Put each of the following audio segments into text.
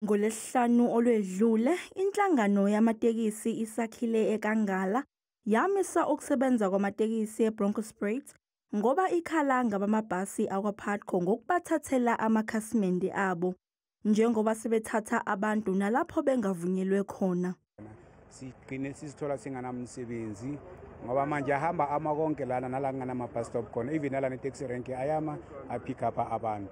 NgoLwesihlanu olwedlule, inhlangano yamatekisi isakhile eKangala yamisa ukusebenza kwamatekisi eBronkhortspruit ngoba ikhala ngabamabhasi akwa-PUTCO ngokubathathela amakhasimende abo njengoba sebethatha abantu nalapho bengavunyelwe khona. Sigcine sizithola singanamsebenzi ngoba manje ahamba amakonke lana nala kunganama-bus stop khona, even nalana taxi rank ayama apick up abantu.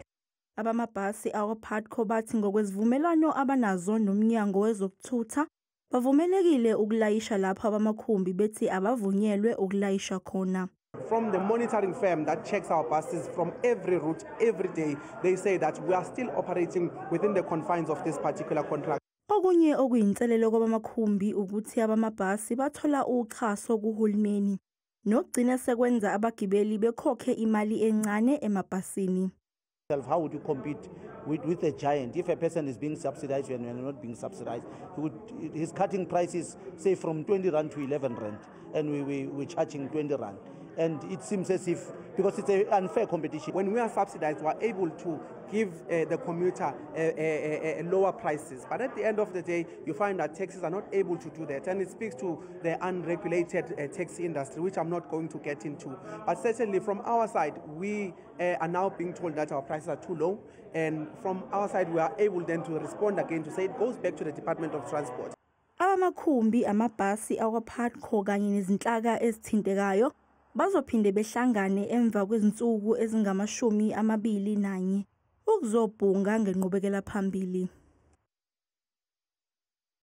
Abamabhasi akwa-PUTCO bathi ngokwezivumelwano abanazo nomnyango wezokuthutha bavumelekile ukulayisha lapho abamakhumbi bethi abavunyelwe ukulayisha khona. From the monitoring firm that checks our buses from every route every day, they say that we are still operating within the confines of this particular contract. Okunye okuyinselelo kwabamakhumbi ukuthi abamabhasi bathola uxhaso kuhulumeni nokugcina sekwenza abagibeli bekhokhe imali encane emabhasini. How would you compete with a giant if a person is being subsidized and you're not being subsidized? He's cutting prices, say, from 20 rand to 11 rand, and we're charging 20 rand. And it seems as if, because it's an unfair competition. When we are subsidized, we're able to give the commuter lower prices. But at the end of the day, you find that taxis are not able to do that. And it speaks to the unregulated taxi industry, which I'm not going to get into. But certainly from our side, we are now being told that our prices are too low. And from our side, we are able then to respond again to say it goes back to the Department of Transport. Abamakhumbi, amabhasi akwa-PUTCO kanye nezinhlaka ezithintekayo bazophinde behlangane emva kwezinsuku ezingama-21 ukuzobhunga ngenqubekela phambili.